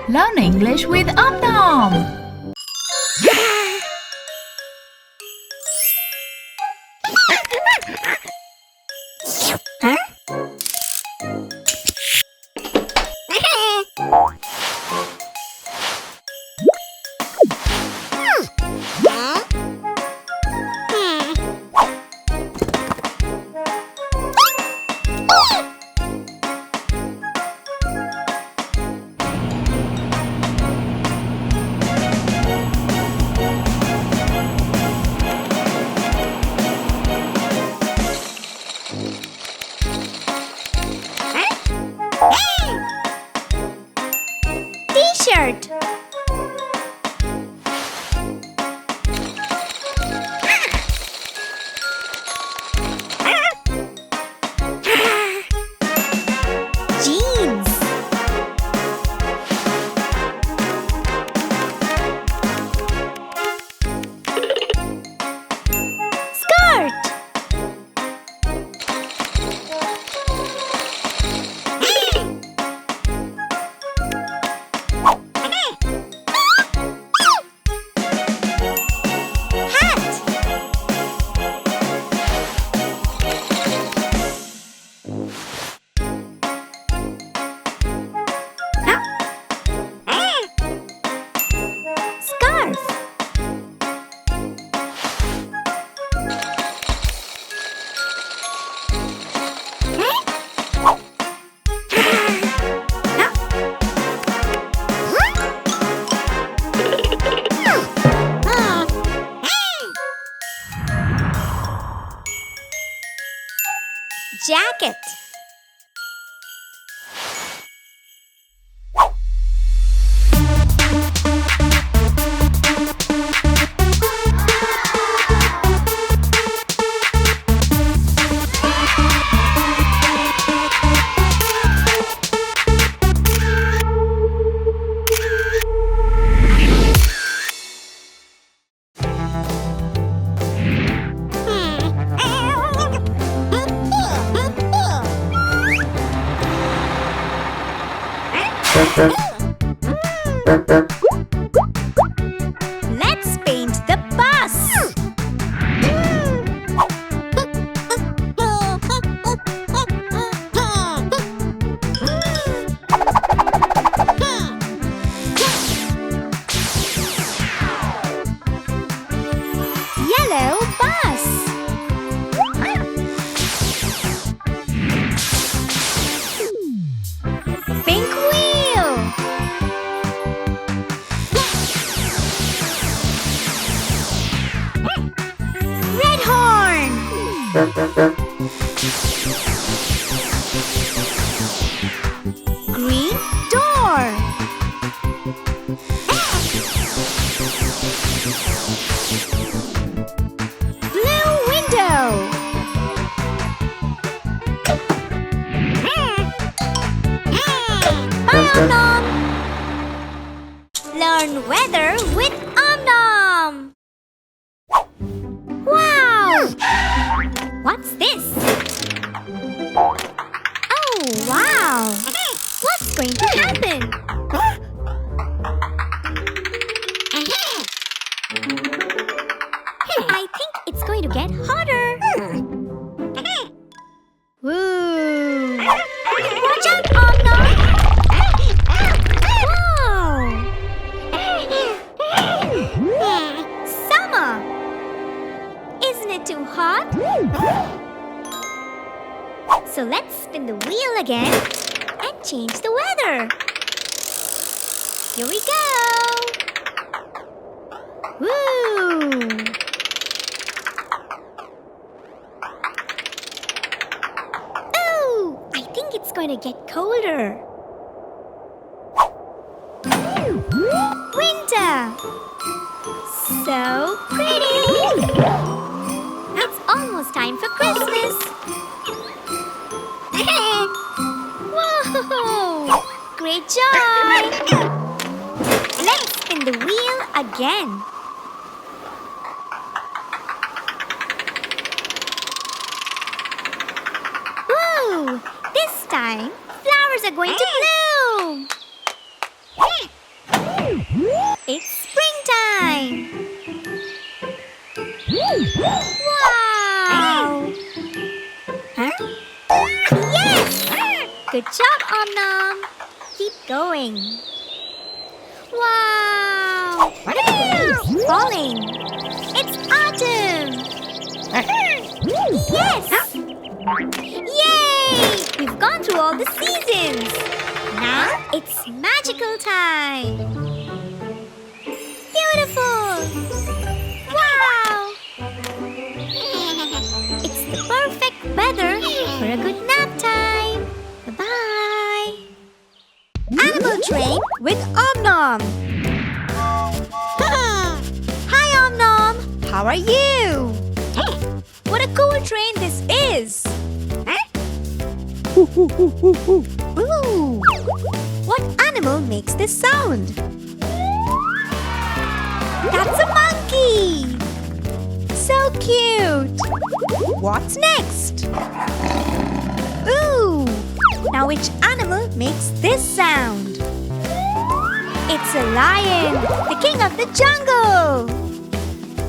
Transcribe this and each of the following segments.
Learn English with Om Nom. T-shirt. Jeans. Skirt. Scarf. Jacket. Let's paint the bus. Yellow bus. Pink wheel. Red horn. Green door. Blue window. Bye, Om Nom. Learn weather with Om Nom. Wow! What's this? Oh, wow! What's going to happen? I think it's going to get hotter. Woo! Watch out, Om Nom! Wow! Summer! Isn't it too hot? So let's spin the wheel again and change the weather. Here we go! Woo! Oh, I think it's going to get colder. Winter! So pretty! It's almost time for Christmas! Whoa! Great job! Let's spin the wheel again. Woo! This time, flowers are going to bloom! It's springtime! Wow! Yes! Good job, Om Nom! Keep going! Wow! It's falling! It's autumn! Yes! Yay! We've gone through all the seasons! Now it's magical time! Beautiful! Wow! It's the perfect weather for a good nap time! Bye-bye! Animal Train with Om Nom! Hi, Om Nom! How are you? What a cool train this is! Ooh! What animal makes this sound? That's a monkey! So cute! What's next? Ooh! Now which animal makes this sound? It's a lion, the king of the jungle!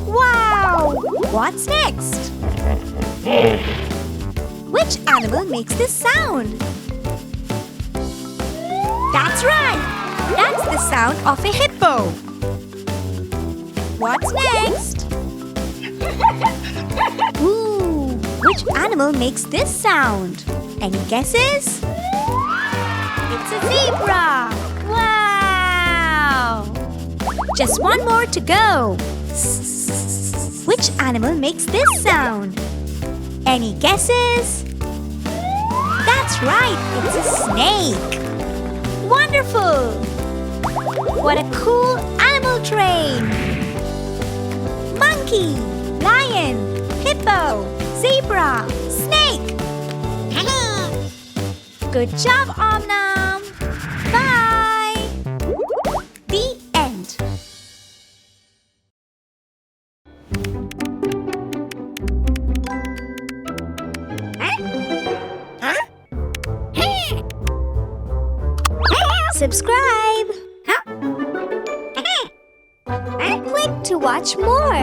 Wow! What's next? Which animal makes this sound? That's right! That's the sound of a hippo! What's next? Ooh! Which animal makes this sound? Any guesses? It's a zebra! Wow! Just one more to go! Which animal makes this sound? Any guesses? That's right, it's a snake! Wonderful! What a cool animal train! Monkey, lion, hippo, zebra, snake! Good job, Om Nom! Bye! The end. Subscribe! Click to watch more!